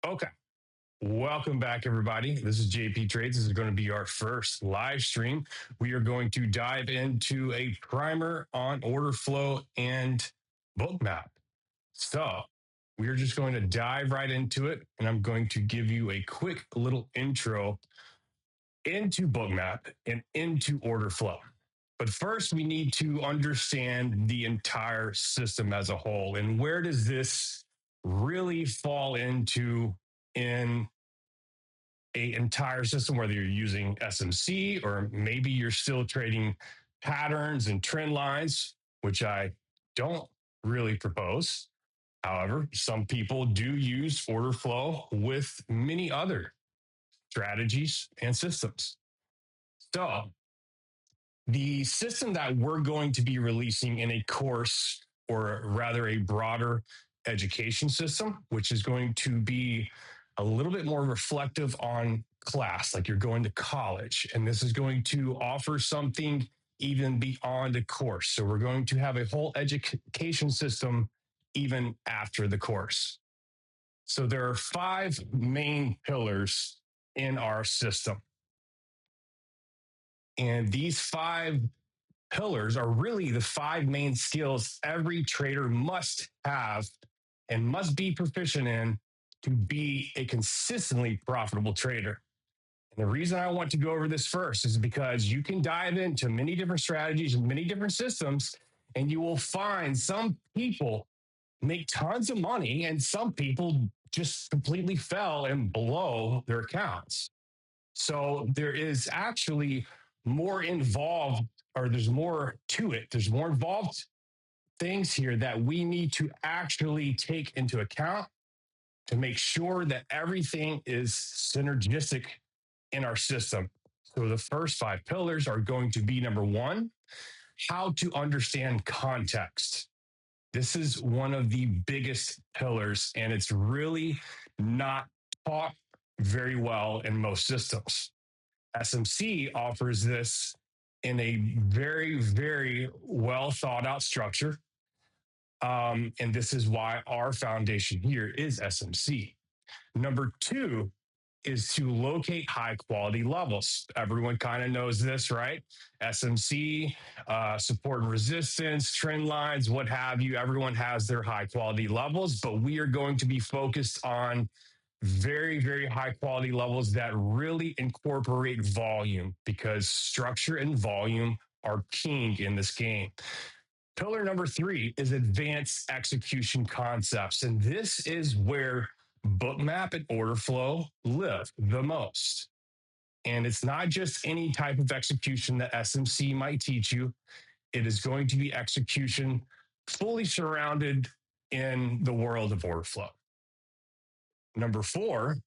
Okay. Welcome back, everybody. This is JP Trades. This is going to be our first live stream. We are going to dive into a primer on order flow and Bookmap. So we are just going to dive right into it. And I'm going to give you a quick little intro into Bookmap and into order flow. But first, we need to understand the entire system as a whole. And where does this really fall into in a entire system, whether you're using SMC or maybe you're still trading patterns and trend lines, which I don't really propose. However, some people do use order flow with many other strategies and systems. So, the system that we're going to be releasing in a course, or rather a broader education system, which is going to be a little bit more reflective on class, like you're going to college. And this is going to offer something even beyond a course. So we're going to have a whole education system even after the course. So there are 5 main pillars in our system. And these 5 pillars are really the 5 main skills every trader must have and must be proficient in to be a consistently profitable trader. And the reason I want to go over this first is because you can dive into many different strategies and many different systems, and you will find some people make tons of money and some people just completely fell and blow their accounts. So there is actually more involved, or there's more to it. There's more involved things here that we need to actually take into account to make sure that everything is synergistic in our system. So the first 5 pillars are going to be number 1, how to understand context. This is one of the biggest pillars, and it's really not taught very well in most systems. SMC offers this in a very, very well thought out structure. And this is why our foundation here is SMC. Number 2 is to locate high quality levels. Everyone kind of knows this, right? SMC, support and resistance, trend lines, what have you. Everyone has their high quality levels, but we are going to be focused on very, very high quality levels that really incorporate volume, because structure and volume are king in this game. Pillar number 3 is advanced execution concepts. And this is where Bookmap and order flow live the most. And it's not just any type of execution that SMC might teach you. It is going to be execution fully surrounded in the world of order flow. Number 4,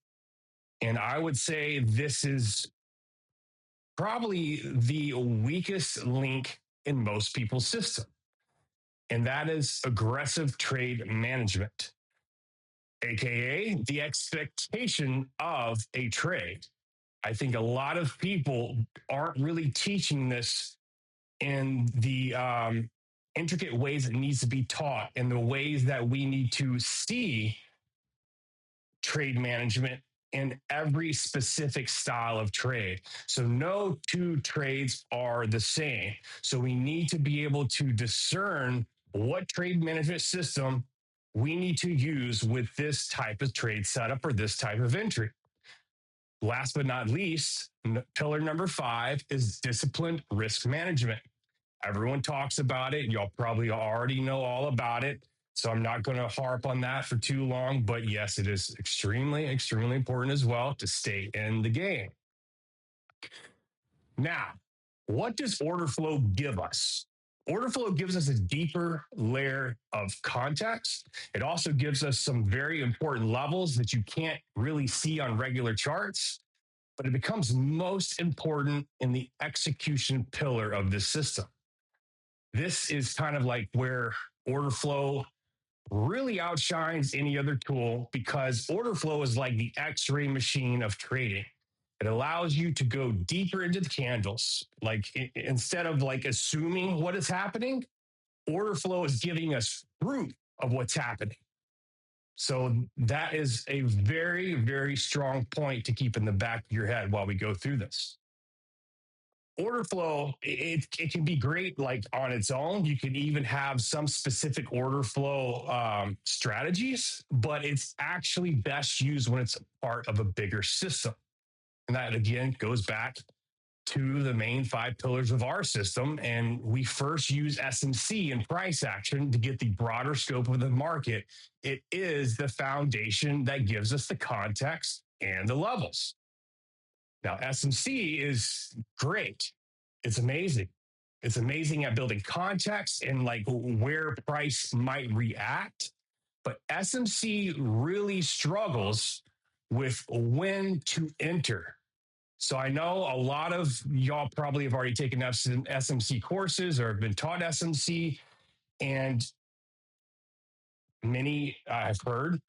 and I would say this is probably the weakest link in most people's system, and that is aggressive trade management, AKA the expectation of a trade. I think a lot of people aren't really teaching this in the intricate ways it needs to be taught, and the ways that we need to see trade management in every specific style of trade. So no 2 trades are the same. So we need to be able to discern what trade management system we need to use with this type of trade setup or this type of entry. Last but not least, pillar number 5 is disciplined risk management. Everyone talks about it. Y'all probably already know all about it. So I'm not going to harp on that for too long. But yes, it is extremely, extremely important as well to stay in the game. Now, what does order flow give us? Order flow gives us a deeper layer of context. It also gives us some very important levels that you can't really see on regular charts, but it becomes most important in the execution pillar of this system. This is kind of like where order flow really outshines any other tool, because order flow is like the X-ray machine of trading. It allows you to go deeper into the candles. Like instead of like assuming what is happening, order flow is giving us proof of what's happening. So that is a very, very strong point to keep in the back of your head while we go through this. Order flow, it can be great like on its own. You can even have some specific order flow strategies, but it's actually best used when it's part of a bigger system. And that again goes back to the main five pillars of our system. And we first use SMC and price action to get the broader scope of the market. It is the foundation that gives us the context and the levels. Now, SMC is great. It's amazing. It's amazing at building context and like where price might react. But SMC really struggles with when to enter. So I know a lot of y'all probably have already taken SMC courses or have been taught SMC, and many I've heard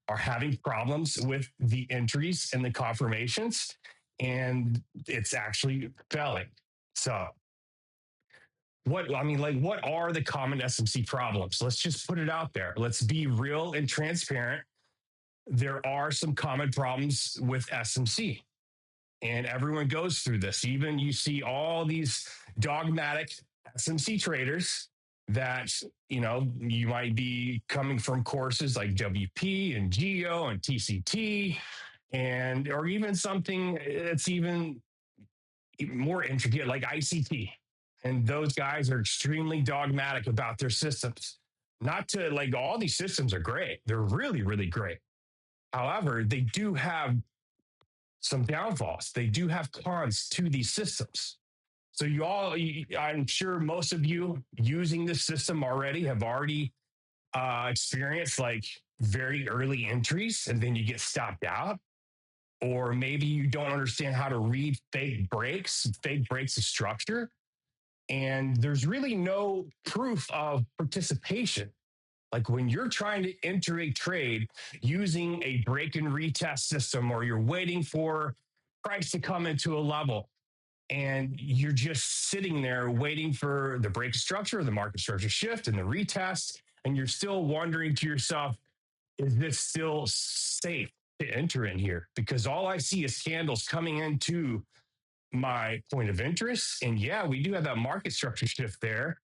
are having problems with the entries and the confirmations, and it's actually failing. So what are the common SMC problems? Let's just put it out there. Let's be real and transparent. There are some common problems with SMC. And everyone goes through this. Even you see all these dogmatic SMC traders that, you might be coming from courses like WP and Geo and TCT, and or even something that's even more intricate like ICT. And those guys are extremely dogmatic about their systems. Not to like all these systems are great. They're really, really great. However, they do have some downfalls. They do have cons to these systems. So I'm sure most of you using this system already have already experienced like very early entries and then you get stopped out. Or maybe you don't understand how to read fake breaks of structure. And there's really no proof of participation. Like when you're trying to enter a trade using a break and retest system, or you're waiting for price to come into a level and you're just sitting there waiting for the break structure, the market structure shift and the retest, and you're still wondering to yourself, is this still safe to enter in here? Because all I see is candles coming into my point of interest. And yeah, we do have that market structure shift there,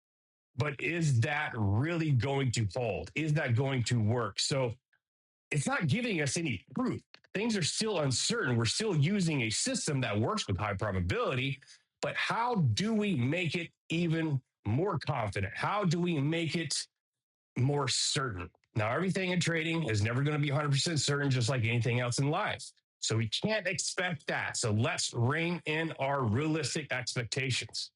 but is that really going to hold? Is that going to work? So it's not giving us any proof. Things are still uncertain. We're still using a system that works with high probability, but how do we make it even more confident? How do we make it more certain? Now, everything in trading is never going to be 100% certain, just like anything else in life. So we can't expect that. So let's rein in our realistic expectations.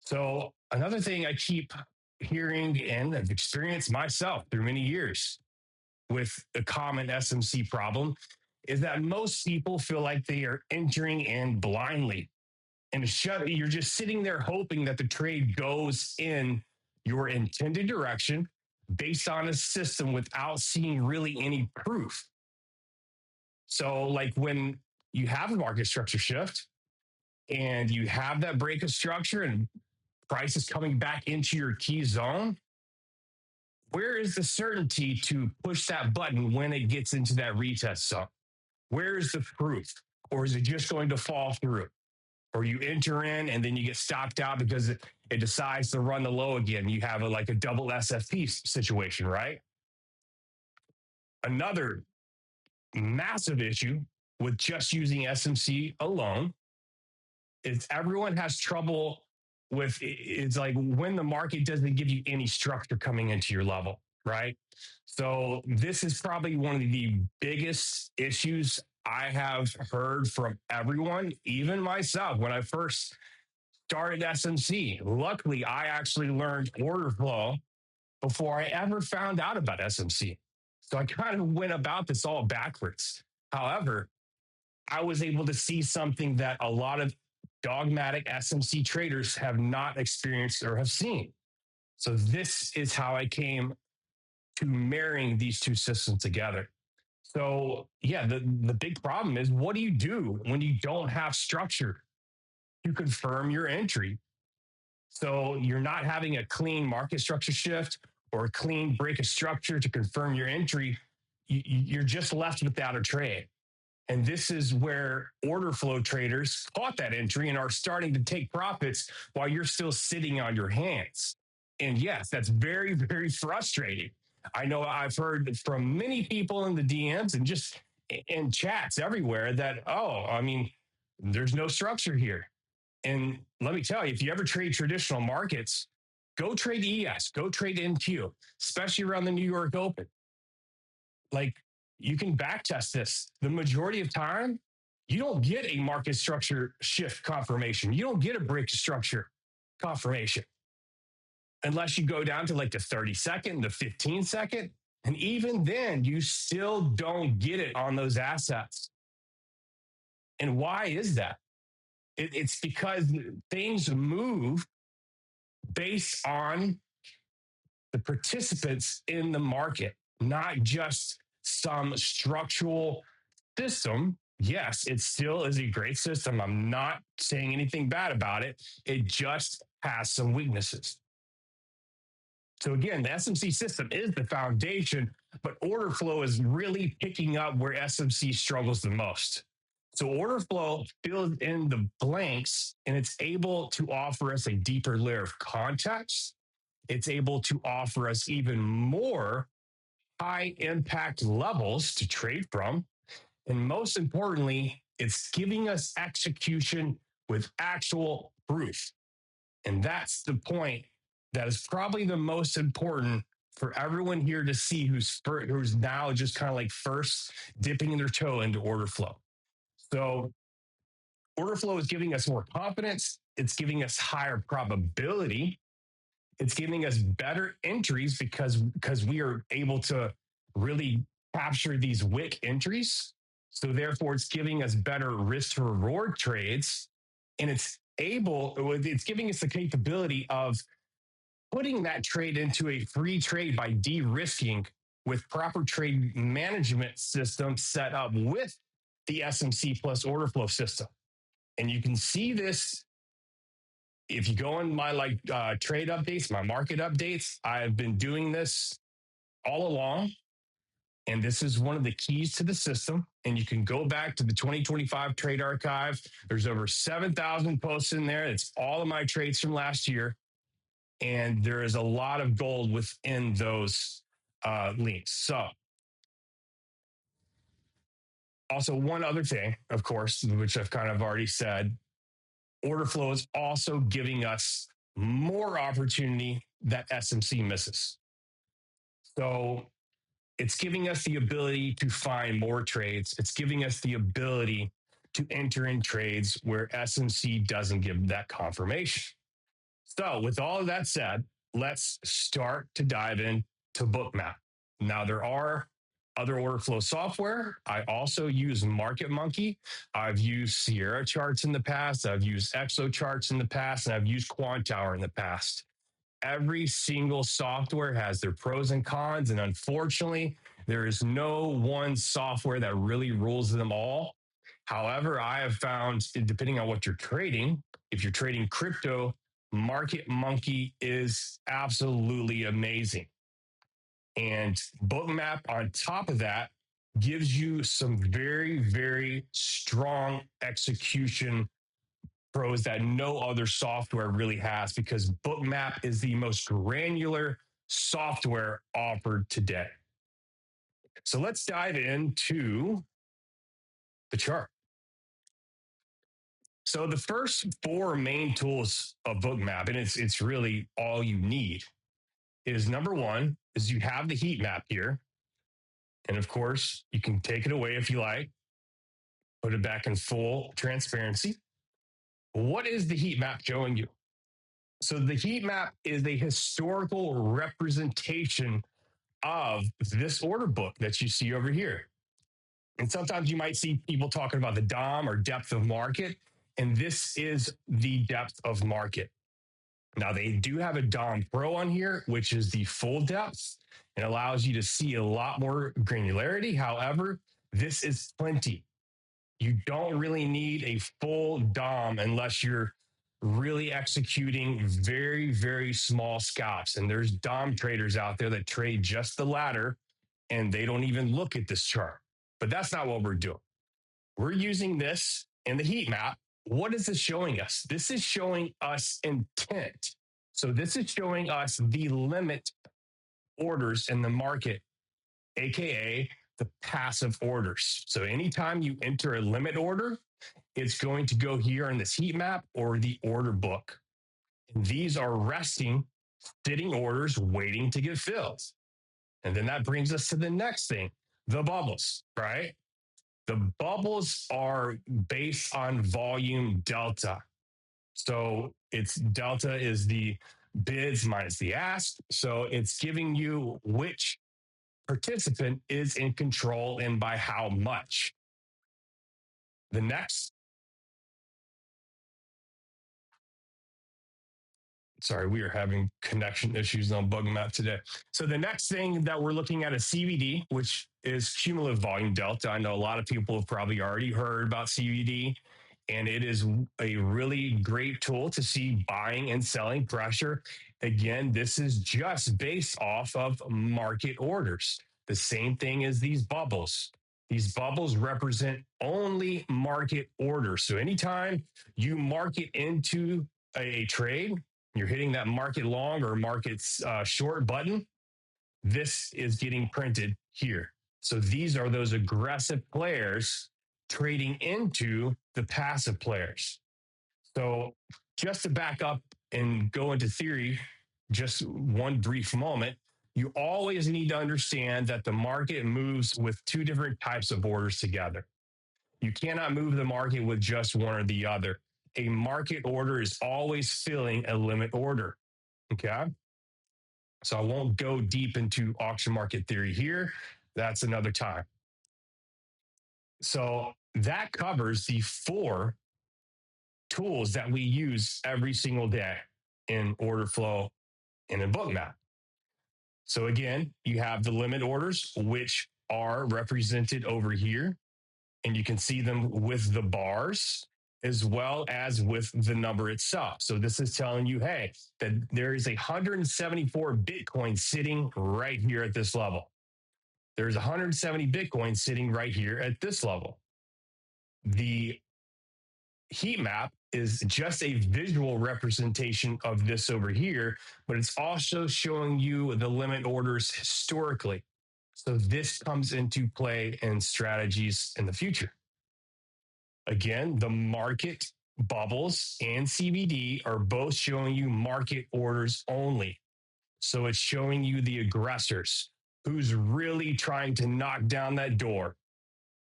So another thing I keep hearing and have experienced myself through many years with the common SMC problem is that most people feel like they are entering in blindly. And you're just sitting there hoping that the trade goes in your intended direction based on a system without seeing really any proof. So like when you have a market structure shift and you have that break of structure and price is coming back into your key zone, where is the certainty to push that button when it gets into that retest zone? Where is the proof? Or is it just going to fall through? Or you enter in and then you get stopped out because it decides to run the low again. You have like a double SFP situation, right? Another massive issue with just using SMC alone is everyone has trouble with it's like when the market doesn't give you any structure coming into your level, right? So this is probably one of the biggest issues I have heard from everyone, even myself, when I first started SMC. Luckily, I actually learned order flow before I ever found out about SMC. So I kind of went about this all backwards. However, I was able to see something that a lot of dogmatic SMC traders have not experienced or have seen. So this is how I came to marrying these two systems together. So yeah, the big problem is what do you do when you don't have structure to confirm your entry? So you're not having a clean market structure shift, or a clean break of structure to confirm your entry, you're just left without a trade. And this is where order flow traders caught that entry and are starting to take profits while you're still sitting on your hands. And yes, that's very, very frustrating. I know I've heard from many people in the DMs and just in chats everywhere that, oh, I mean, there's no structure here. And let me tell you, if you ever trade traditional markets, go trade ES, go trade NQ, especially around the New York Open. Like, you can back test this. The majority of time, you don't get a market structure shift confirmation. You don't get a break structure confirmation unless you go down to like the 30-second, the 15-second. And even then, you still don't get it on those assets. And why is that? It's because things move based on the participants in the market, not just some structural system. Yes, it still is a great system. I'm not saying anything bad about it. It just has some weaknesses. So again, the SMC system is the foundation, but order flow is really picking up where SMC struggles the most. So order flow fills in the blanks and it's able to offer us a deeper layer of context. It's able to offer us even more high impact levels to trade from. And most importantly, it's giving us execution with actual proof. And that's the point that is probably the most important for everyone here to see who's now just kind of like first dipping their toe into order flow. So order flow is giving us more confidence. It's giving us higher probability. It's giving us better entries because we are able to really capture these wick entries. So therefore, it's giving us better risk to reward trades, and it's giving us the capability of putting that trade into a free trade by de-risking with proper trade management system set up with the SMC plus order flow system. And you can see this if you go in my trade updates, my market updates. I've been doing this all along. And this is one of the keys to the system. And you can go back to the 2025 trade archive. There's over 7,000 posts in there. It's all of my trades from last year. And there is a lot of gold within those links. So also one other thing, of course, which I've kind of already said, order flow is also giving us more opportunity that SMC misses. So it's giving us the ability to find more trades. It's giving us the ability to enter in trades where SMC doesn't give that confirmation. So with all of that said, let's start to dive into Bookmap. Now, there are other order flow software. I also use Market Monkey. I've used Sierra charts in the past. I've used Exo charts in the past, and I've used Quantower in the past. Every single software has their pros and cons. And unfortunately, there is no one software that really rules them all. However, I have found, depending on what you're trading, if you're trading crypto, Market Monkey is absolutely amazing. And Bookmap, on top of that, gives you some very, very strong execution pros that no other software really has, because Bookmap is the most granular software offered today. So let's dive into the chart. So the first four main tools of Bookmap, and it's really all you need, is number one, is you have the heat map here. And of course, you can take it away if you like, put it back in full transparency. What is the heat map showing you? So the heat map is a historical representation of this order book that you see over here. And sometimes you might see people talking about the DOM or depth of market, and this is the depth of market. Now, they do have a DOM Pro on here, which is the full depth and allows you to see a lot more granularity. However, this is plenty. You don't really need a full DOM unless you're really executing very, very small scalps. And there's dom traders out there that trade just the ladder and they don't even look at this chart. But that's not what we're doing. We're using this in the heat map. What is this showing us? This is showing us intent. So this is showing us the limit orders in the market, AKA the passive orders. So anytime you enter a limit order, it's going to go here in this heat map or the order book. And these are resting, sitting orders waiting to get filled. And then that brings us to the next thing, the bubbles, right? The bubbles are based on volume delta. So it's delta is the bids minus the ask. So it's giving you which participant is in control and by how much. The next, sorry, we are having connection issues on Bookmap today. So the next thing that we're looking at is CVD, which is cumulative volume delta. I know a lot of people have probably already heard about CVD, and it is a really great tool to see buying and selling pressure. Again, this is just based off of market orders. The same thing as these bubbles. These bubbles represent only market orders. So anytime you market into a trade, you're hitting that market long or market short button, this is getting printed here. So these are those aggressive players trading into the passive players. So just to back up and go into theory, just one brief moment, you always need to understand that the market moves with two different types of orders together. You cannot move the market with just one or the other. A market order is always filling a limit order. Okay. So I won't go deep into auction market theory here. That's another time. So that covers the four tools that we use every single day in order flow and in Bookmap. So again, you have the limit orders, which are represented over here, and you can see them with the bars as well as with the number itself. So this is telling you, hey, that there is 174 Bitcoin sitting right here at this level. There's 170 Bitcoin sitting right here at this level. The heat map is just a visual representation of this over here, but it's also showing you the limit orders historically. So this comes into play in strategies in the future. Again, the market bubbles and CVD are both showing you market orders only. So it's showing you the aggressors who's really trying to knock down that door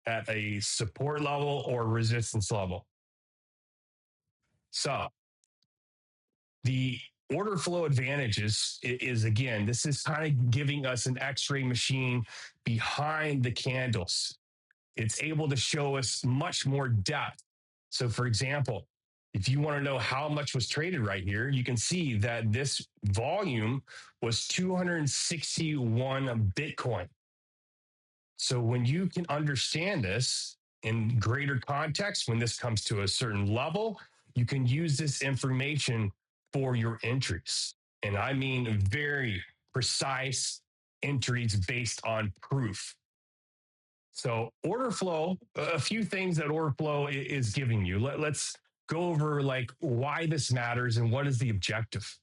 at a support level or resistance level. So the order flow advantages is again, this is kind of giving us an x-ray machine behind the candles. It's able to show us much more depth. So for example, if you want to know how much was traded right here, you can see that this volume was 261 Bitcoin. So when you can understand this in greater context, when this comes to a certain level, you can use this information for your entries. And I mean very precise entries based on proof. So order flow, a few things that order flow is giving you. Let's go over like why this matters and what is the objective.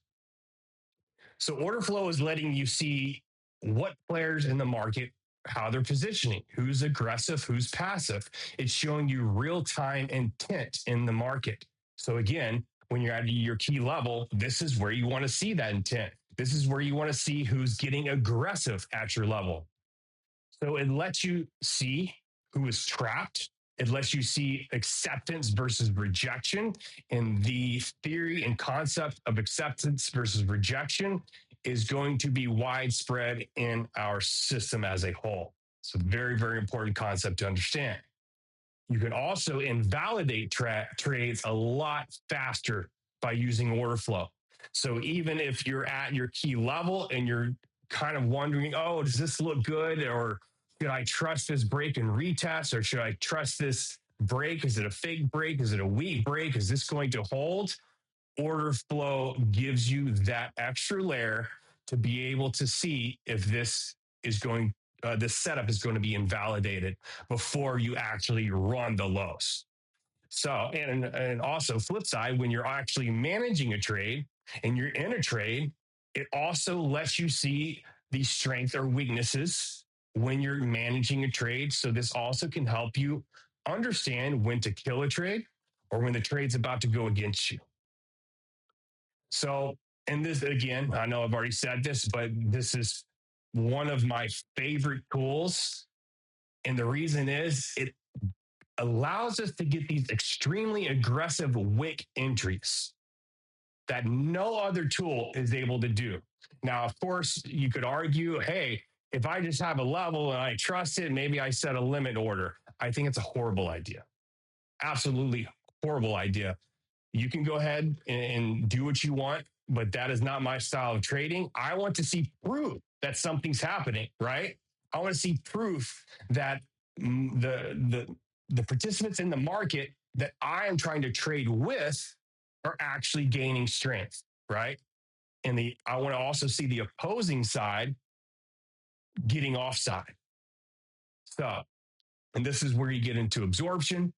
So order flow is letting you see what players in the market, how they're positioning, who's aggressive, who's passive. It's showing you real-time intent in the market. So again, when you're at your key level, this is where you want to see that intent. This is where you want to see who's getting aggressive at your level. So it lets you see who is trapped. It lets you see acceptance versus rejection. And the theory and concept of acceptance versus rejection is going to be widespread in our system as a whole. It's a very, very important concept to understand. You can also invalidate trades a lot faster by using order flow. So even if you're at your key level and you're kind of wondering, oh, does this look good? Or should I trust this break and retest? Or should I trust this break? Is it a fake break? Is it a weak break? Is this going to hold? order flow gives you that extra layer to be able to see if this setup is going to be invalidated before you actually run the lows. So, and also flip side, when you're actually managing a trade and you're in a trade, it also lets you see the strength or weaknesses when you're managing a trade. So this also can help you understand when to kill a trade or when the trade's about to go against you. So, and this again, I know I've already said this, but this is one of my favorite tools. And the reason is it allows us to get these extremely aggressive wick entries that no other tool is able to do. Now, of course, you could argue, hey, if I just have a level and I trust it, maybe I set a limit order. I think it's a horrible idea. Absolutely horrible idea. You can go ahead and do what you want, but that is not my style of trading. I want to see proof that something's happening, right? I want to see proof that the participants in the market that I am trying to trade with are actually gaining strength, right? And I want to also see the opposing side getting offside. So, and this is where you get into absorption,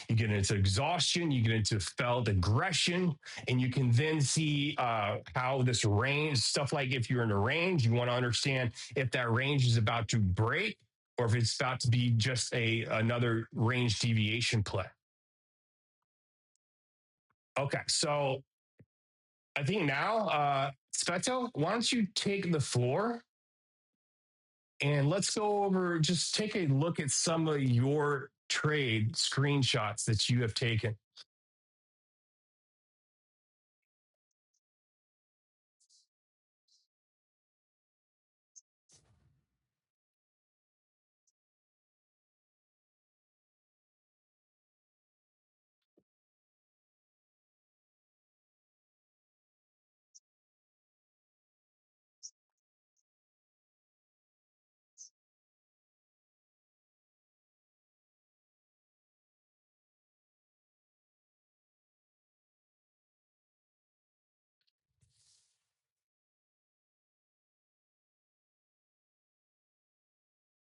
you get into exhaustion, you get into felt aggression, and you can then see how this range, stuff like if you're in a range, you want to understand if that range is about to break or if it's about to be just another range deviation play. Okay, so I think now, Speto, why don't you take the floor and let's go over, just take a look at some of your trade screenshots that you have taken.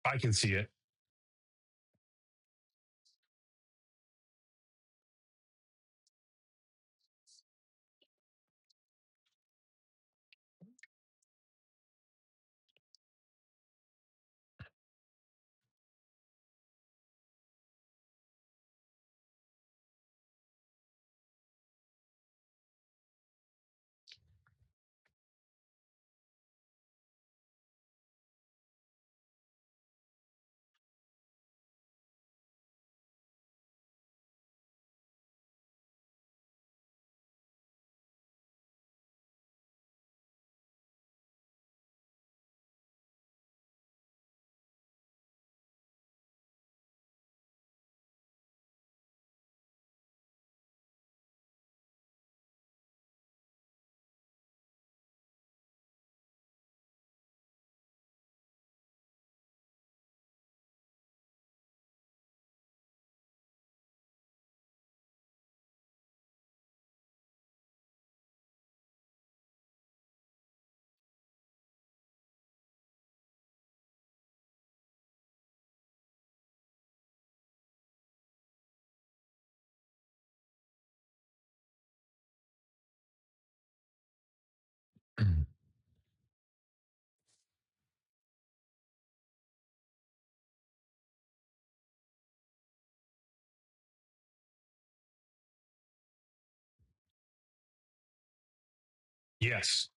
I can see it. Yes.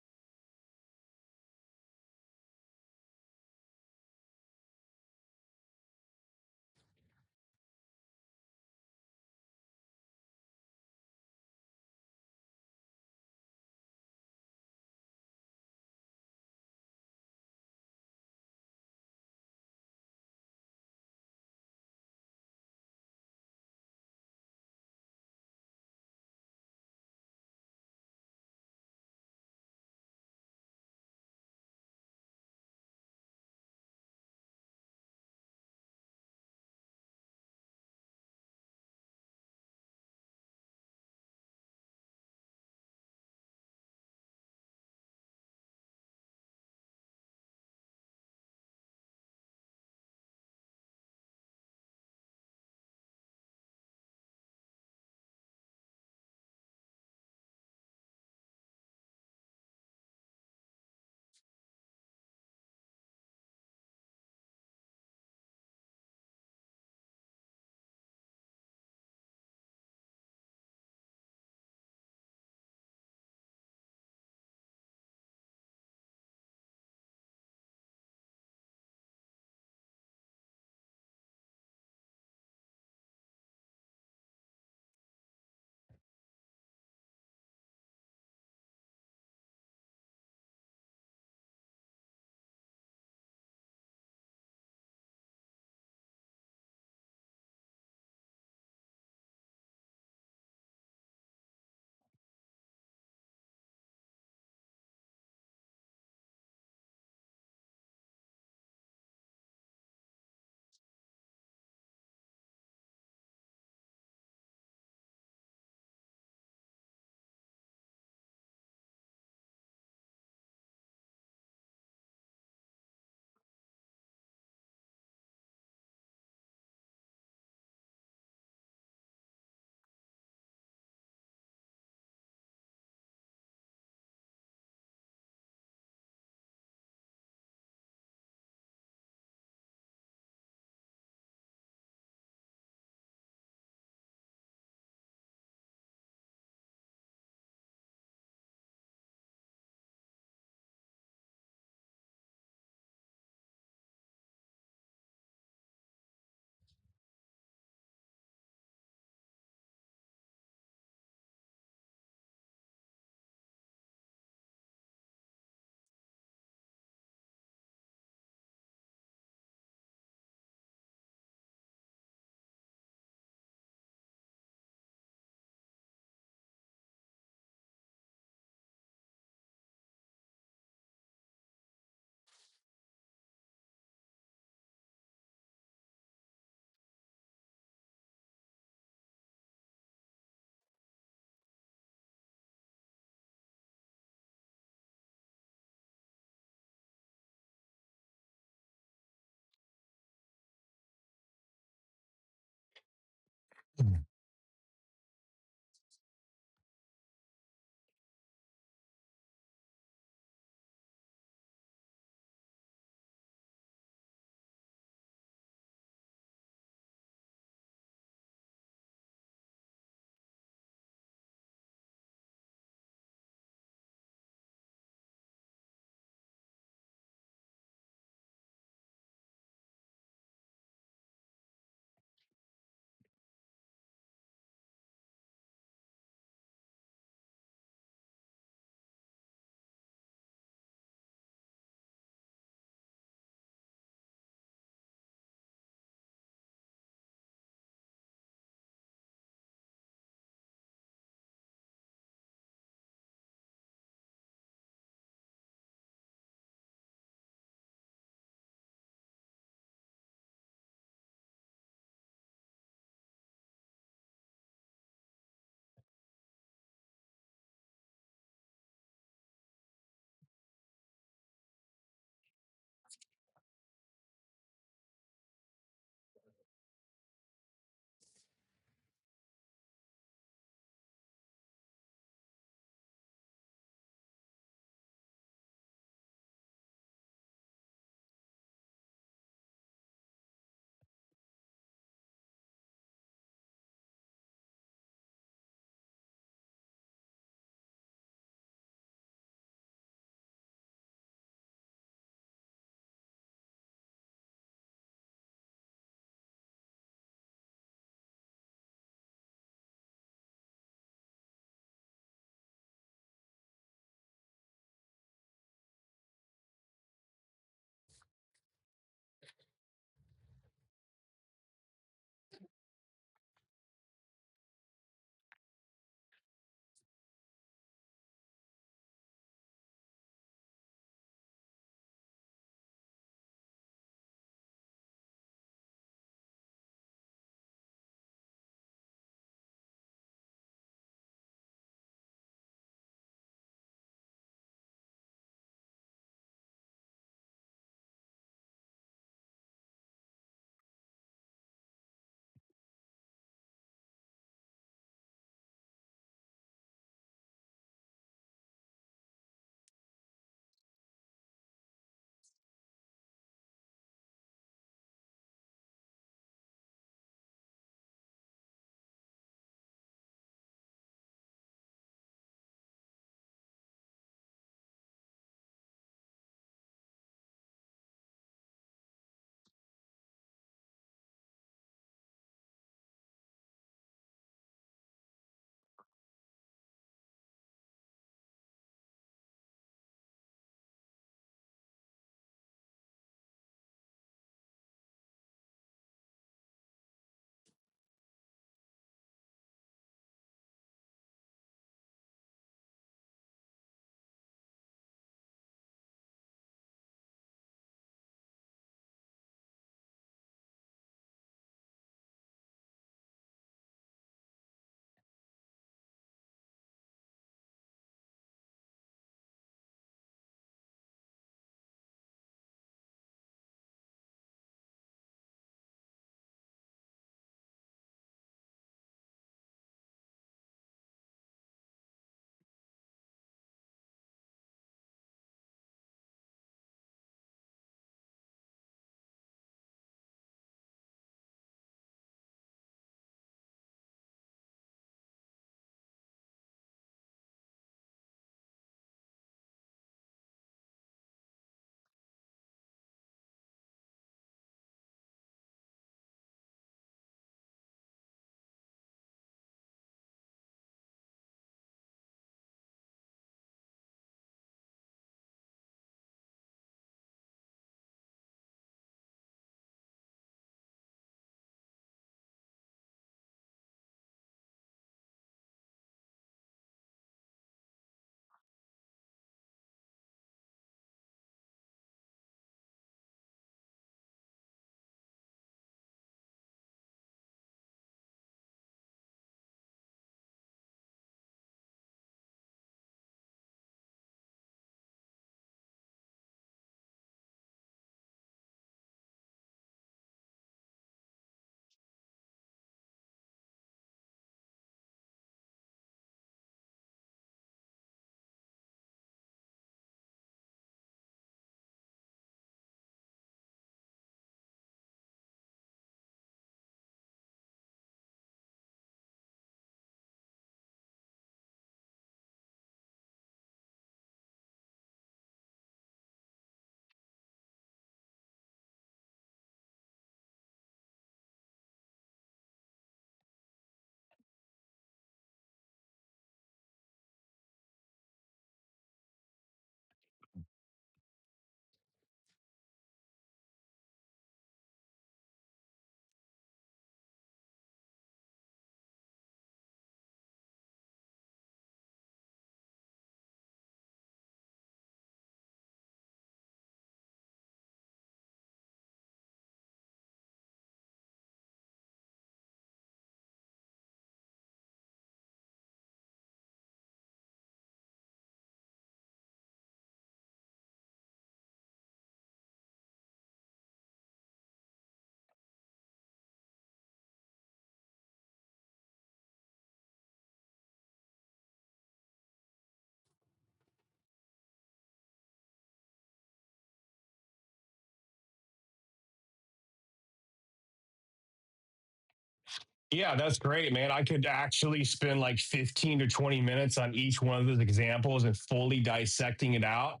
Yeah, that's great, man. I could actually spend like 15 to 20 minutes on each one of those examples and fully dissecting it out.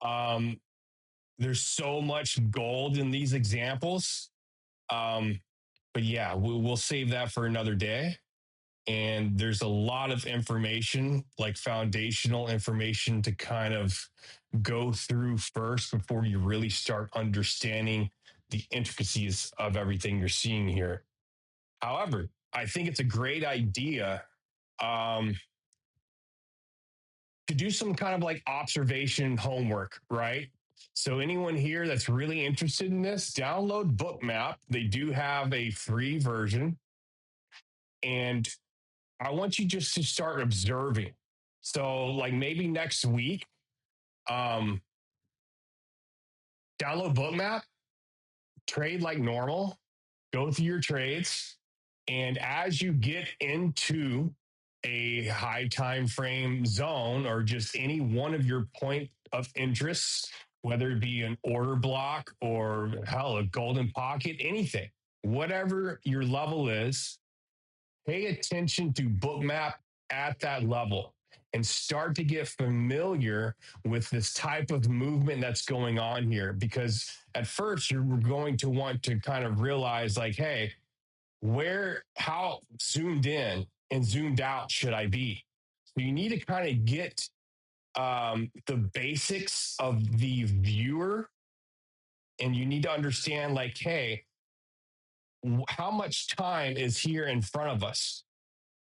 Um, there's so much gold in these examples. Um, but yeah, we'll save that for another day. And there's a lot of information, like foundational information, to kind of go through first before you really start understanding the intricacies of everything you're seeing here. However, I think it's a great idea um, to do some kind of like observation homework, right? So, anyone here that's really interested in this, download Bookmap. They do have a free version. And I want you just to start observing. So, like maybe next week, um, download Bookmap, trade like normal, go through your trades, and as you get into a high time frame zone or just any one of your point of interest, whether it be an order block or hell, a golden pocket, anything, whatever your level is, pay attention to Bookmap at that level and start to get familiar with this type of movement that's going on here. Because at first, you're going to want to kind of realize, like, hey, how zoomed in and zoomed out should I be? So you need to kind of get the basics of the viewer, and you need to understand, like, hey, how much time is here in front of us?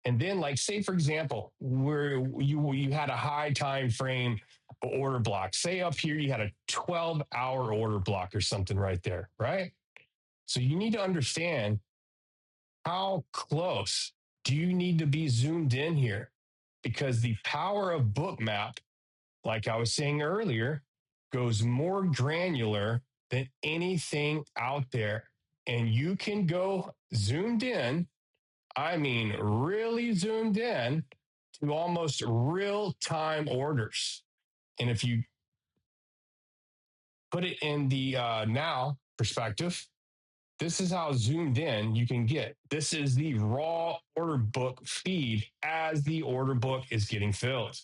And then, like, say for example, where you had a high time frame order block. Say up here you had a 12-hour order block or something right there, right? So you need to understand how close do you need to be zoomed in here? Because the power of Bookmap, like I was saying earlier, goes more granular than anything out there. And you can go zoomed in, I mean, really zoomed in to almost real time orders. And if you put it in the now perspective, this is how zoomed in you can get. This is the raw order book feed as the order book is getting filled.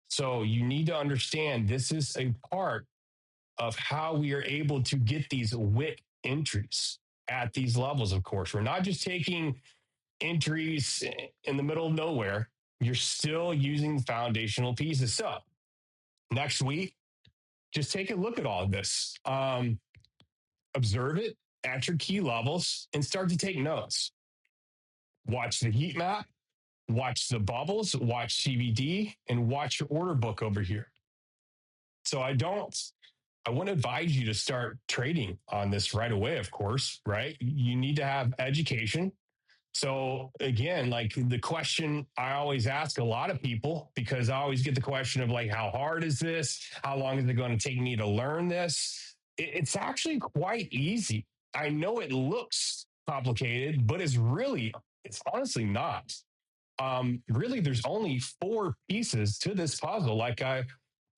So you need to understand this is a part of how we are able to get these wick entries at these levels, of course. We're not just taking entries in the middle of nowhere, you're still using foundational pieces. So next week, just take a look at all of this. Observe it at your key levels and start to take notes. Watch the heat map, watch the bubbles, watch CVD, and watch your order book over here. So I wouldn't advise you to start trading on this right away, of course, right? You need to have education. So again, like the question I always ask a lot of people, because I always get the question of like, how hard is this? How long is it going to take me to learn this? It's actually quite easy. I know it looks complicated, but it's honestly not. Really, there's only four pieces to this puzzle, like I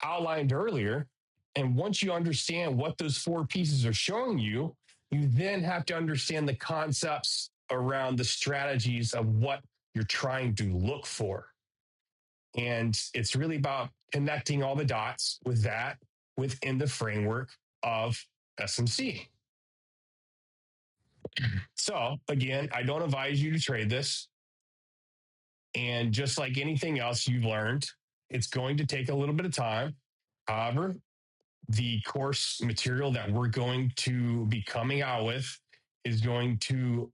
outlined earlier. And once you understand what those four pieces are showing you, you then have to understand the concepts around the strategies of what you're trying to look for. And it's really about connecting all the dots with that within the framework of SMC. So, again, I don't advise you to trade this. And just like anything else you've learned, it's going to take a little bit of time. However, the course material that we're going to be coming out with is going to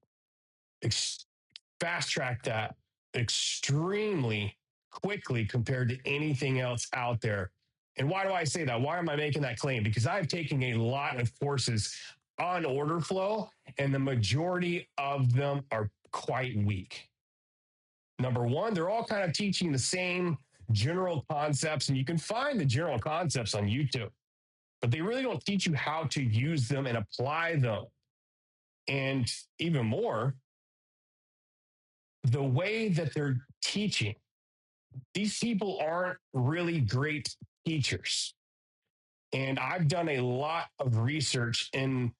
fast track that extremely quickly compared to anything else out there. And why do I say that? Why am I making that claim? Because I've taken a lot of courses on order flow, and the majority of them are quite weak. Number one, they're all kind of teaching the same general concepts, and you can find the general concepts on YouTube, but they really don't teach you how to use them and apply them. And even more, the way that they're teaching, these people aren't really great teachers. And I've done a lot of research in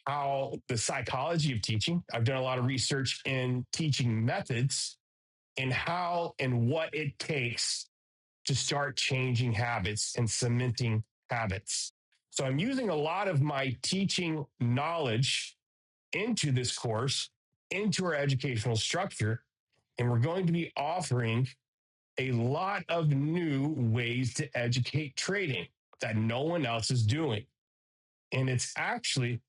how the psychology of teaching. I've done a lot of research in teaching methods and how and what it takes to start changing habits and cementing habits. So I'm using a lot of my teaching knowledge into this course, into our educational structure, and we're going to be offering a lot of new ways to educate trading that no one else is doing. And it's actually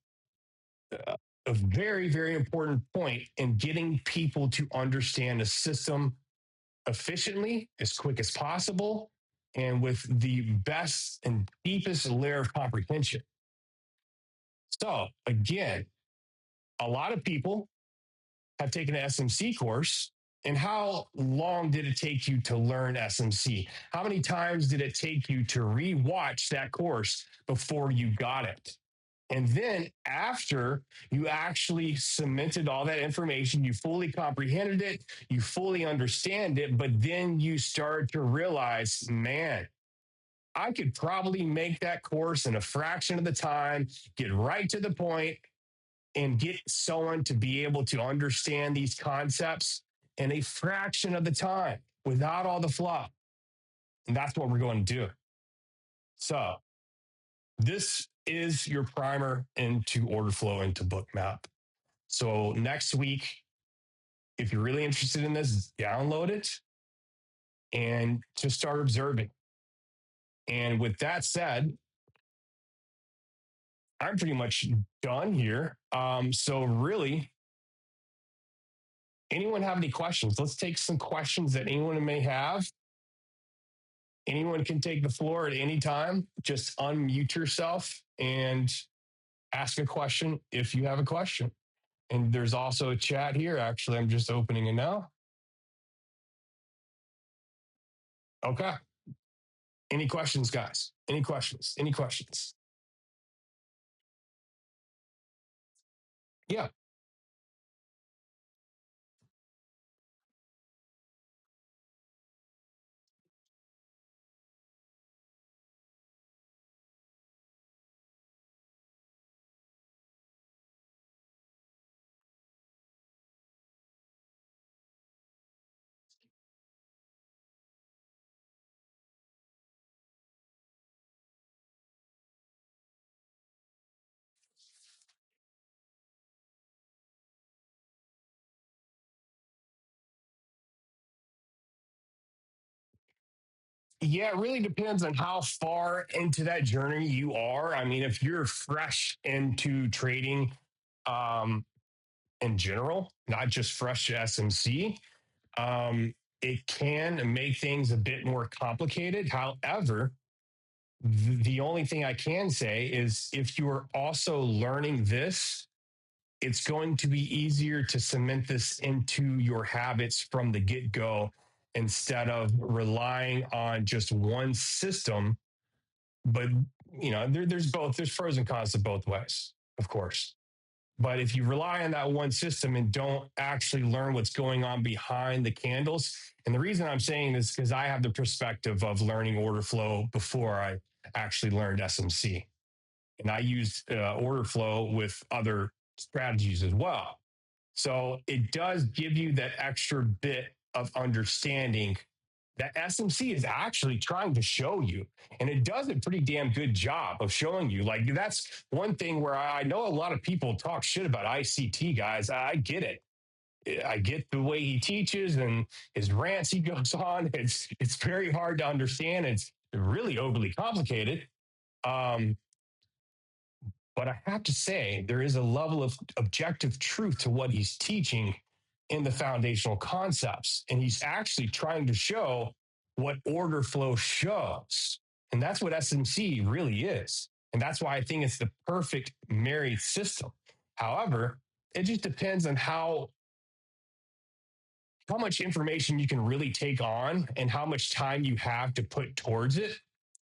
a very, very important point in getting people to understand the system efficiently, as quick as possible, and with the best and deepest layer of comprehension. So, again, a lot of people have taken an SMC course. And how long did it take you to learn SMC? How many times did it take you to rewatch that course before you got it? And then after you actually cemented all that information, you fully comprehended it, you fully understand it, but then you start to realize, man, I could probably make that course in a fraction of the time, get right to the point, and get someone to be able to understand these concepts in a fraction of the time without all the fluff. And that's what we're going to do. So, this is your primer into order flow into Bookmap. So next week, if you're really interested in this, download it and just start observing. And with that said, I'm pretty much done here. So really, anyone have any questions? Let's take some questions that anyone may have. Anyone can take the floor at any time. Just unmute yourself and ask a question if you have a question. And there's also a chat here. Actually, I'm just opening it now. Okay. Any questions, guys? Any questions? Any questions? Yeah. Yeah, it really depends on how far into that journey you are. I mean, if you're fresh into trading um, in general, not just fresh to SMC, it can make things a bit more complicated. However, the only thing I can say is if you are also learning this, it's going to be easier to cement this into your habits from the get go instead of relying on just one system. But, there's both, there's pros and cons to both ways, of course. But if you rely on that one system and don't actually learn what's going on behind the candles, and the reason I'm saying this is because I have the perspective of learning order flow before I actually learned SMC. And I used order flow with other strategies as well. So it does give you that extra bit of understanding that SMC is actually trying to show you. And it does a pretty damn good job of showing you. Like, that's one thing where I know a lot of people talk shit about ICT, guys. I get it. I get the way he teaches and his rants he goes on. It's very hard to understand. It's really overly complicated. Um, but I have to say, there is a level of objective truth to what he's teaching in the foundational concepts. And he's actually trying to show what order flow shows. And that's what SMC really is. And that's why I think it's the perfect married system. However, it just depends on how much information you can really take on and how much time you have to put towards it.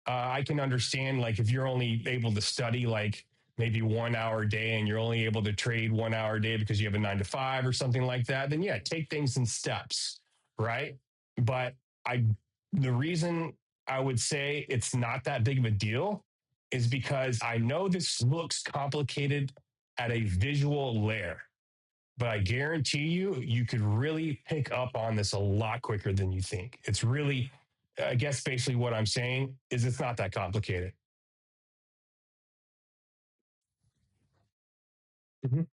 I can understand, like, if you're only able to study like maybe 1 hour a day and you're only able to trade 1 hour a day because you have a 9 to 5 or something like that, then yeah, take things in steps, right? But the reason I would say it's not that big of a deal is because I know this looks complicated at a visual layer. But I guarantee you, you could really pick up on this a lot quicker than you think. It's really, I guess, basically what I'm saying is it's not that complicated. Mhm.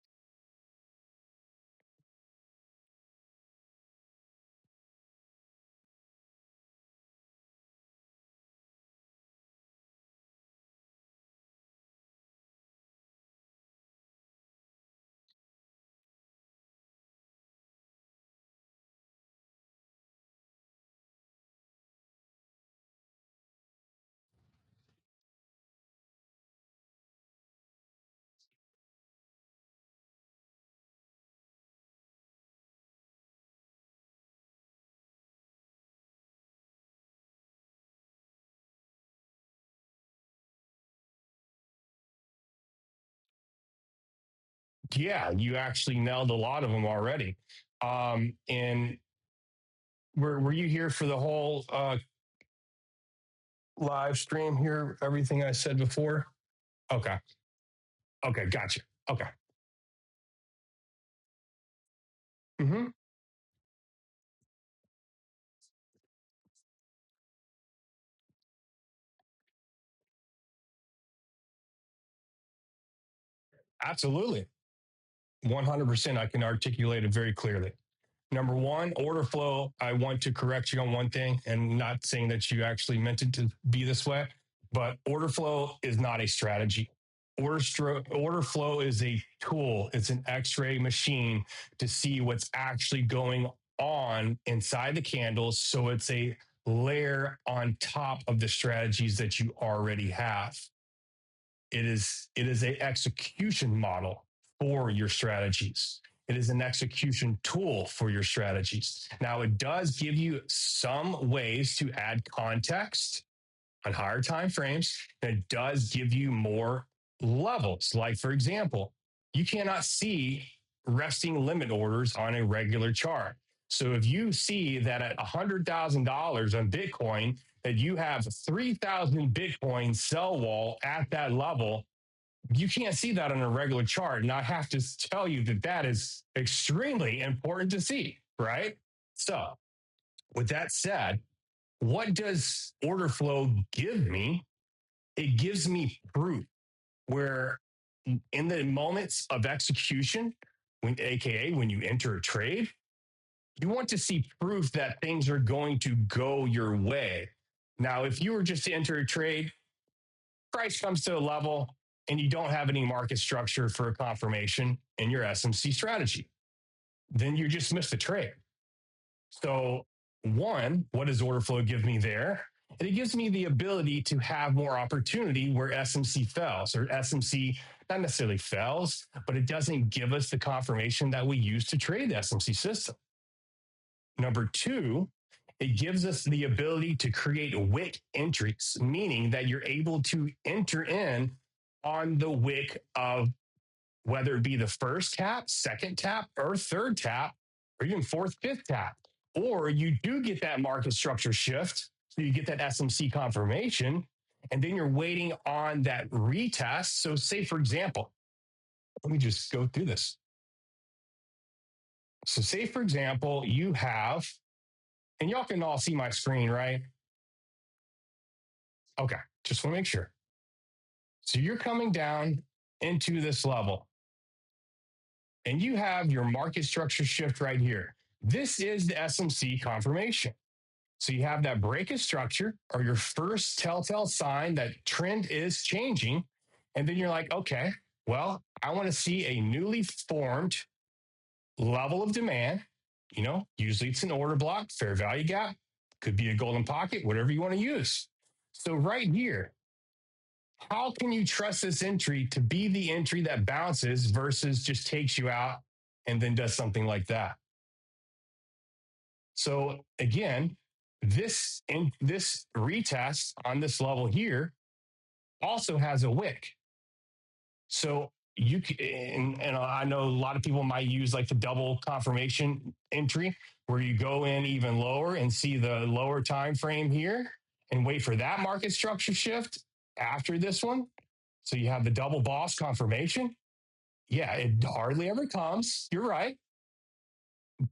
Yeah, you actually nailed a lot of them already. And were you here for the whole live stream here? Everything I said before? Okay. Okay. Gotcha. Okay. Hmm. Absolutely. 100%. I can articulate it very clearly. Number one, order flow. I want to correct you on one thing and not saying that you actually meant it to be this way, but order flow is not a strategy. Order flow is a tool, it's an x ray machine to see what's actually going on inside the candles. So it's a layer on top of the strategies that you already have. It is a execution model for your strategies. It is an execution tool for your strategies. Now it does give you some ways to add context on higher time frames, and it does give you more levels. Like for example, you cannot see resting limit orders on a regular chart. So if you see that at $100,000 on Bitcoin, that you have 3,000 Bitcoin sell wall at that level, you can't see that on a regular chart. And I have to tell you that that is extremely important to see, right? So, with that said, what does order flow give me? It gives me proof where in the moments of execution, AKA when you enter a trade, you want to see proof that things are going to go your way. Now, if you were just to enter a trade, price comes to a level and you don't have any market structure for a confirmation in your SMC strategy, then you just missed the trade. So, one, what does order flow give me there? And it gives me the ability to have more opportunity where SMC fails, or SMC not necessarily fails, but it doesn't give us the confirmation that we use to trade the SMC system. Number two, it gives us the ability to create wick entries, meaning that you're able to enter in on the wick of whether it be the first tap, second tap, or third tap, or even fourth, fifth tap. Or you do get that market structure shift. So you get that SMC confirmation, and then you're waiting on that retest. So, say, for example, let me just go through this. So, say, for example, you have, and y'all can all see my screen, right? Okay, just want to make sure. So, you're coming down into this level, and you have your market structure shift right here. This is the SMC confirmation. So you have that break of structure or your first telltale sign that trend is changing. And then you're like, okay, well, I want to see a newly formed level of demand. You know, usually it's an order block, fair value gap, could be a golden pocket, whatever you want to use. So right here, how can you trust this entry to be the entry that bounces versus just takes you out and then does something like that? So again, this retest on this level here also has a wick. So and I know a lot of people might use like the double confirmation entry where you go in even lower and see the lower time frame here and wait for that market structure shift after this one. So you have the double boss confirmation. Yeah, it hardly ever comes. You're right.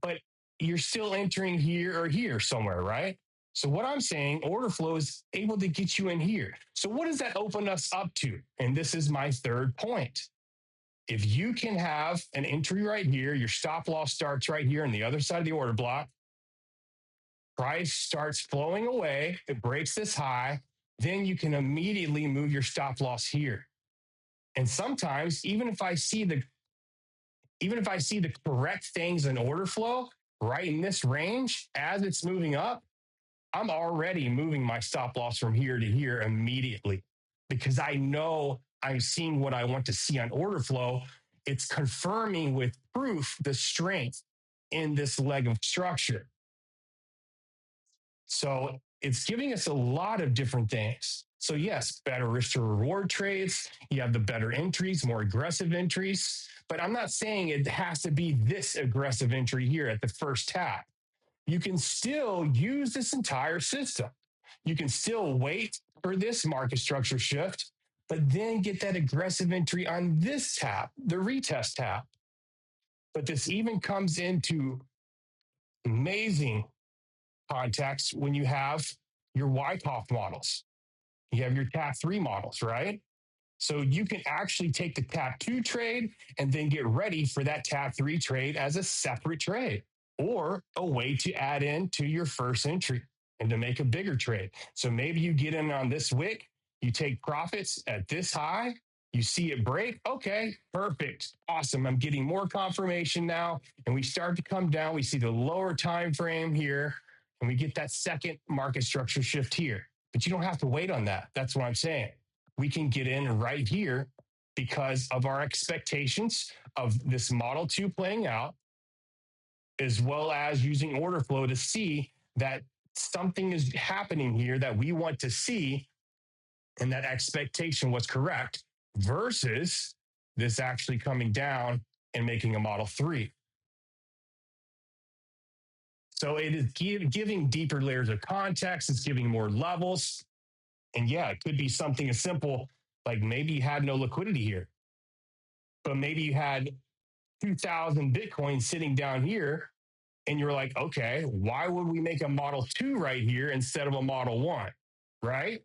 But you're still entering here or here somewhere, right? So what I'm saying, order flow is able to get you in here. So what does that open us up to? And this is my third point. If you can have an entry right here, your stop loss starts right here on the other side of the order block, price starts flowing away, it breaks this high, then you can immediately move your stop loss here. And sometimes, even if I see the correct things in order flow right in this range as it's moving up, I'm already moving my stop loss from here to here immediately because I know I'm seeing what I want to see on order flow. It's confirming with proof the strength in this leg of structure. So it's giving us a lot of different things. So, yes, better risk to reward trades. You have the better entries, more aggressive entries. But I'm not saying it has to be this aggressive entry here at the first tap. You can still use this entire system. You can still wait for this market structure shift, but then get that aggressive entry on this tap, the retest tap. But this even comes into amazing context when you have your Wyckoff models. You have your TAP 3 models, right? So you can actually take the TAP 2 trade and then get ready for that TAP 3 trade as a separate trade or a way to add in to your first entry and to make a bigger trade. So maybe you get in on this wick, you take profits at this high, you see it break. Okay, perfect. Awesome. I'm getting more confirmation now. And we start to come down. We see the lower time frame here, and we get that second market structure shift here. But you don't have to wait on that. That's what I'm saying. We can get in right here because of our expectations of this Model 2 playing out, as well as using order flow to see that something is happening here that we want to see and that expectation was correct versus this actually coming down and making a Model 3. So it is giving deeper layers of context. It's giving more levels. And yeah, it could be something as simple like maybe you had no liquidity here, but maybe you had 2,000 Bitcoin sitting down here. And you're like, okay, why would we make a Model 2 right here instead of a Model 1? Right?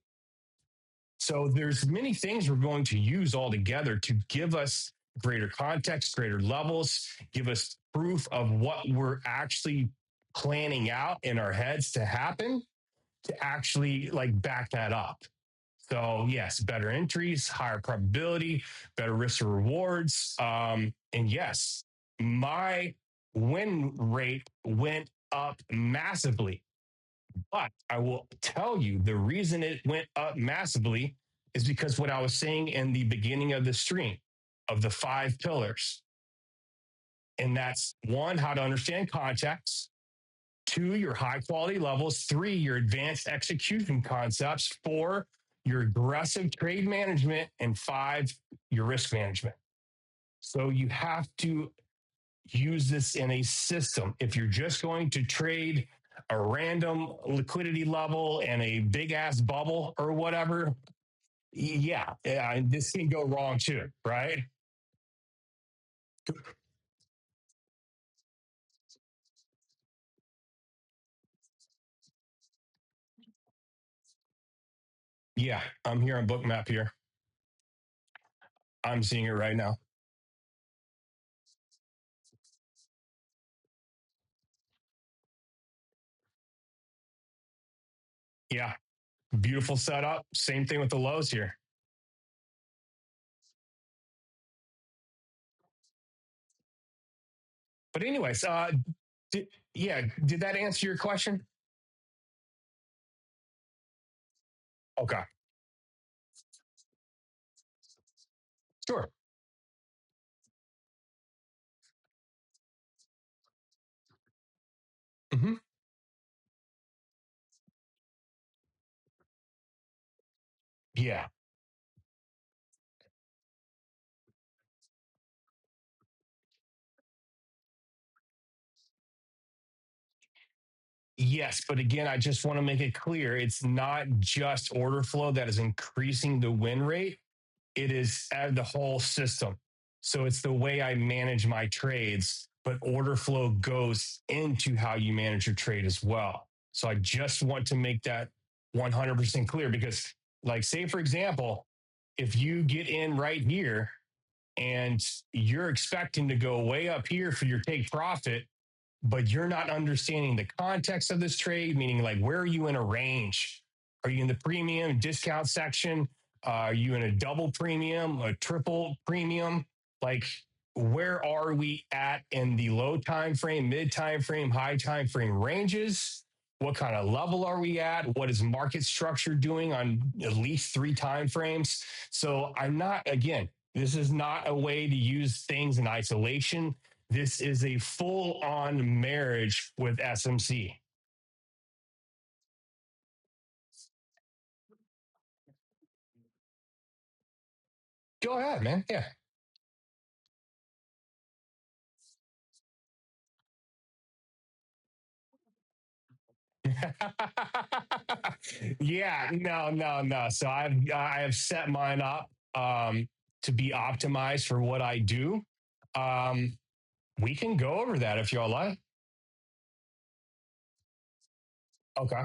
So there's many things we're going to use all together to give us greater context, greater levels, give us proof of what we're actually planning out in our heads to happen to actually like back that up. So yes, better entries, higher probability, better risk to rewards. And yes, my win rate went up massively. But I will tell you the reason it went up massively is because what I was saying in the beginning of the stream of the 5 pillars. And that's one, how to understand context. 2, your high quality levels. 3, your advanced execution concepts. 4, your aggressive trade management. And 5, your risk management. So you have to use this in a system. If you're just going to trade a random liquidity level and a big ass bubble or whatever, yeah, this can go wrong too, right? Yeah, I'm here on Bookmap here. I'm seeing it right now. Yeah, beautiful setup. Same thing with the lows here. But anyways, did that answer your question? Okay, sure. Hmm. Yeah. Yes, but again, I just want to make it clear it's not just order flow that is increasing the win rate, it is the whole system. So it's the way I manage my trades, but order flow goes into how you manage your trade as well. So I just want to make that 100% clear because, like, say, for example, if you get in right here and you're expecting to go way up here for your take profit, but you're not understanding the context of this trade, meaning like where are you in a range? Are you in the premium discount section? Are you in a double premium, a triple premium? Like where are we at in the low time frame, mid time frame, high time frame ranges? What kind of level are we at? What is market structure doing on at least 3 time frames? So I'm not, again, this is not a way to use things in isolation. This is a full on marriage with SMC. Go ahead, man. Yeah. Yeah, no. So I have set mine up to be optimized for what I do. Um, we can go over that if y'all like. Okay.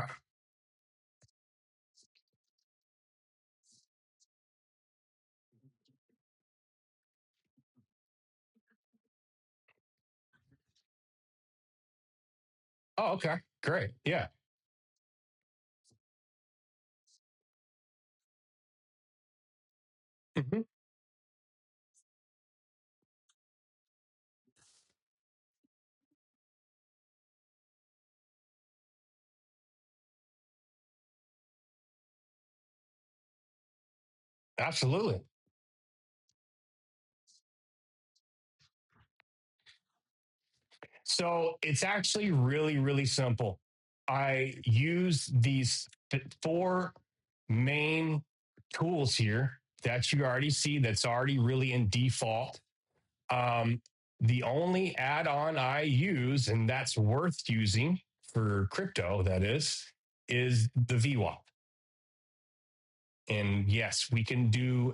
Oh, okay. Great. Yeah. Mhm. Absolutely. So it's actually really, really simple. I use these four main tools here that you already see that's already really in default. Um, the only add on I use, and that's worth using for crypto, that is the VWAP. And yes, we can do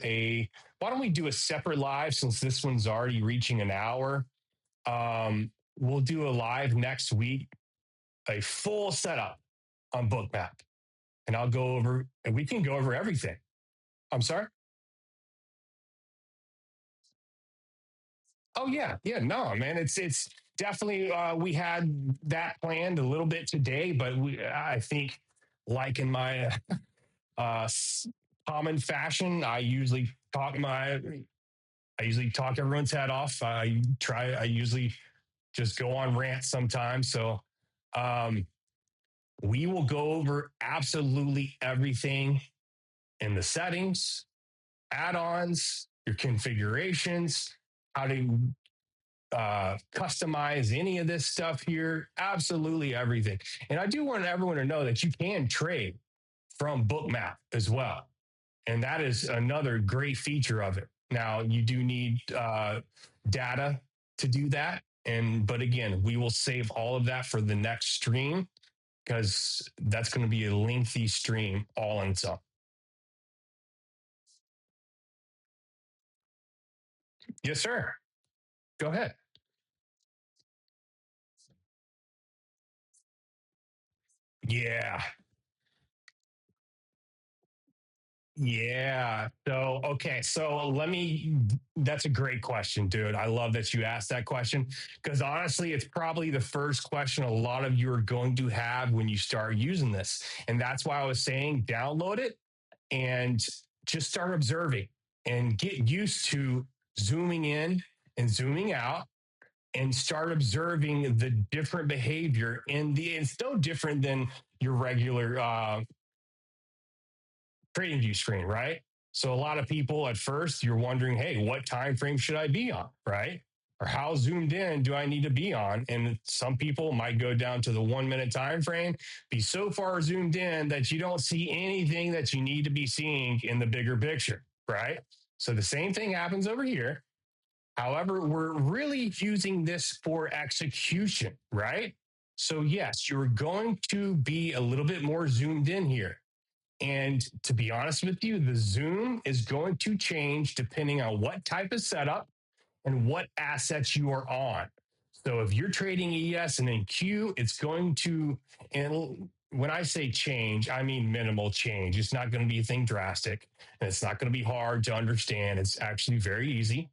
why don't we do a separate live since this one's already reaching an hour? We'll do a live next week, a full setup on Bookmap, and I'll go over, and we can go over everything. I'm sorry. Oh yeah, no, man, it's definitely we had that planned a little bit today, but I think like in my uh, common fashion, I usually talk everyone's head off. I usually just go on rants sometimes. So um, we will go over absolutely everything in the settings, add-ons, your configurations, how to customize any of this stuff here, absolutely everything. And I do want everyone to know that you can trade from Bookmap as well. And that is another great feature of it. Now, you do need data to do that. But again, we will save all of that for the next stream because that's going to be a lengthy stream all on its own. Yes, sir. Go ahead. Yeah. Yeah. So, okay. So that's a great question, dude. I love that you asked that question because honestly, it's probably the first question a lot of you are going to have when you start using this. And that's why I was saying download it and just start observing and get used to zooming in and zooming out and start observing the different behavior it's no different than your regular TradingView screen, right? So a lot of people at first you're wondering, hey, what time frame should I be on, right? Or how zoomed in do I need to be on? And some people might go down to the 1 minute time frame, be so far zoomed in that you don't see anything that you need to be seeing in the bigger picture, right? So the same thing happens over here. However, we're really using this for execution, right? So yes, you're going to be a little bit more zoomed in here. And to be honest with you, the zoom is going to change depending on what type of setup and what assets you are on. So if you're trading ES and then Q, it's going to, and when I say change, I mean minimal change. It's not going to be a thing drastic, and it's not going to be hard to understand. It's actually very easy.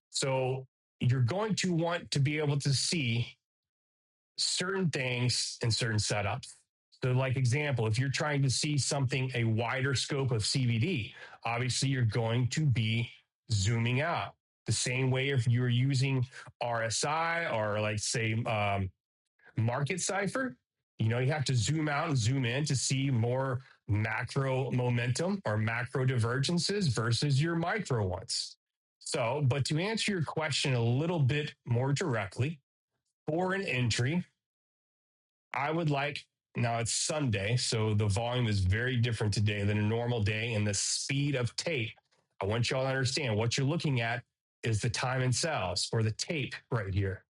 So you're going to want to be able to see certain things in certain setups. So, like example, if you're trying to see something, a wider scope of CBD, obviously you're going to be zooming out. The same way if you're using RSI or like say market cipher, you have to zoom out and zoom in to see more macro momentum or macro divergences versus your micro ones. So, but to answer your question a little bit more directly, for an entry, I would like, now it's Sunday, so the volume is very different today than a normal day, and the speed of tape. I want y'all to understand what you're looking at is the time in cells or the tape right here.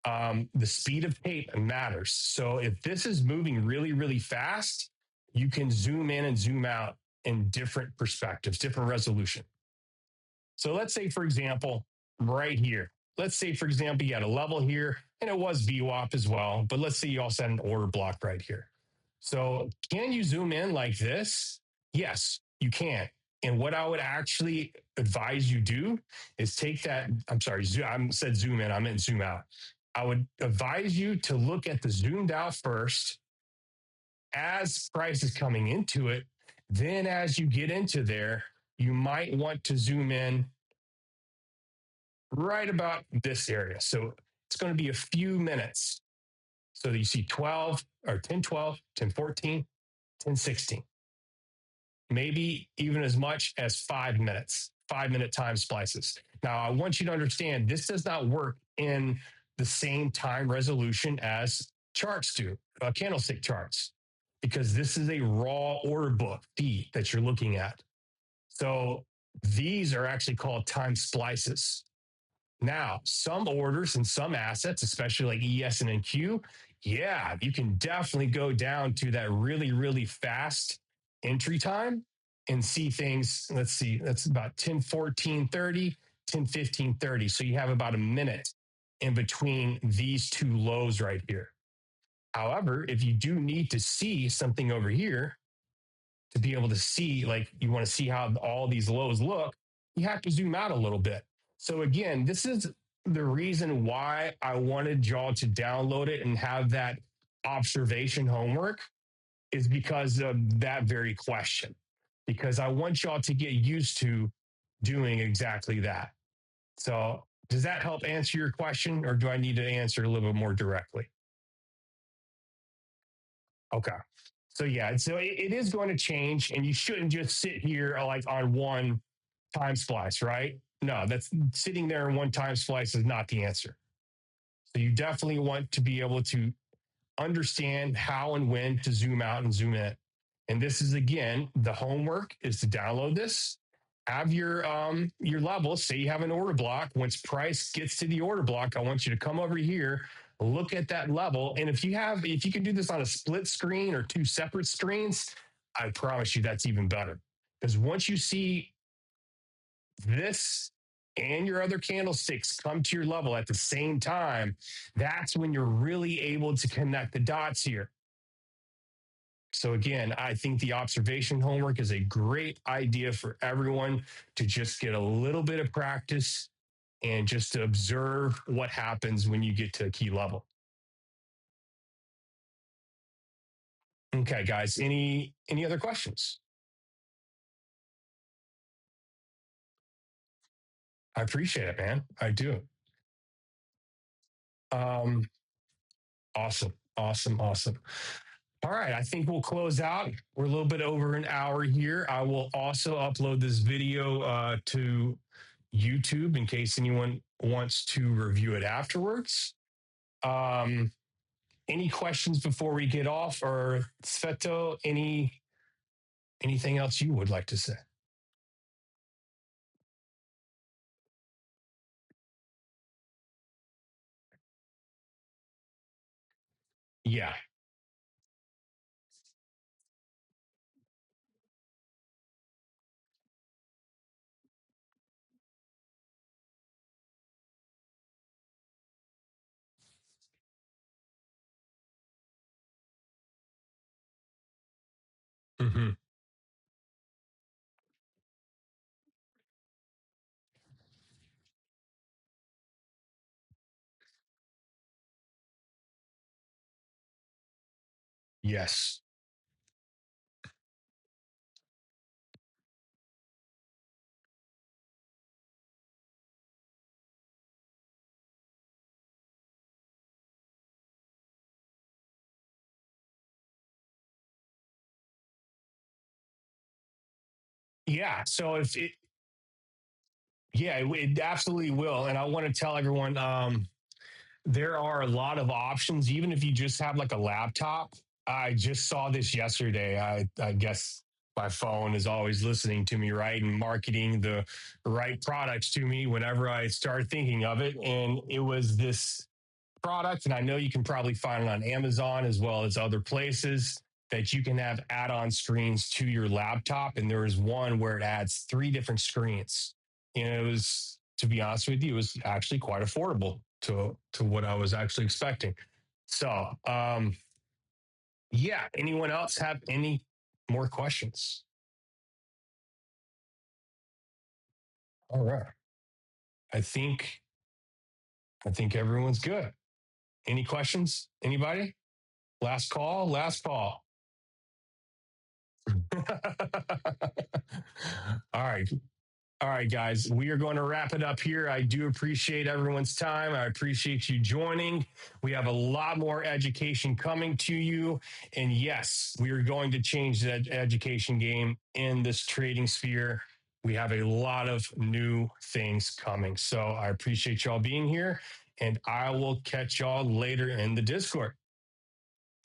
The speed of tape matters. So if this is moving really, really fast, you can zoom in and zoom out in different perspectives, different resolution. So let's say, for example, right here, let's say, for example, you had a level here and it was VWAP as well, but let's say you also had an order block right here. So can you zoom in like this? Yes, you can. And what I would actually advise you do is take that. I'm sorry, I said zoom in, I meant zoom out. I would advise you to look at the zoomed out first as price is coming into it. Then as you get into there, you might want to zoom in right about this area. So it's going to be a few minutes. So you see 12 or 10, 12, 10, 14, 10, 16, maybe even as much as 5 minutes, 5 minute time splices. Now, I want you to understand this does not work in the same time resolution as charts do, candlestick charts, because this is a raw order book feed that you're looking at. So these are actually called time splices. Now, some orders and some assets, especially like ES and NQ, yeah, you can definitely go down to that really, really fast entry time and see things. Let's see, that's about 10, 14, 30, 10, 15, 30. So you have about a minute in between these two lows right here. However, if you do need to see something over here, to be able to see, like you want to see how all these lows look, you have to zoom out a little bit. So again, this is the reason why I wanted y'all to download it and have that observation homework is because of that very question. Because I want y'all to get used to doing exactly that. So does that help answer your question, or do I need to answer it a little bit more directly? Okay. So yeah, so it is going to change, and you shouldn't just sit here like on one time splice, right? No, that's sitting there in one time splice is not the answer. So you definitely want to be able to understand how and when to zoom out and zoom in. And this is again, the homework is to download this, have your levels. Say you have an order block. Once price gets to the order block, I want you to come over here, look at that level. And if you can do this on a split screen or two separate screens, I promise you that's even better. Because once you see this and your other candlesticks come to your level at the same time, that's when you're really able to connect the dots here. So again, I think the observation homework is a great idea for everyone to just get a little bit of practice and just to observe what happens when you get to a key level. Okay, guys, any other questions? I appreciate it, man. I do. Um, awesome, awesome, awesome. All right, I think we'll close out. We're a little bit over an hour here. I will also upload this video to YouTube in case anyone wants to review it afterwards. Um, any questions before we get off, or Sveto, anything else you would like to say? Yeah, Yes. Yeah. So if it, yeah, it absolutely will. And I want to tell everyone, there are a lot of options, even if you just have like a laptop. I just saw this yesterday. I guess my phone is always listening to me, right? And marketing the right products to me whenever I start thinking of it. And it was this product, and I know you can probably find it on Amazon as well as other places that you can have add-on screens to your laptop. And there was one where it adds three different screens. And it was, to be honest with you, it was actually quite affordable to what I was actually expecting. So yeah, anyone else have any more questions? All right. I think I think everyone's good. Any questions? Anybody? Last call, last call. All right. All right, guys, we are going to wrap it up here. I do appreciate everyone's time. I appreciate you joining. We have a lot more education coming to you. And yes, we are going to change the education game in this trading sphere. We have a lot of new things coming. So I appreciate y'all being here, and I will catch y'all later in the Discord.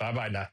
Bye bye now.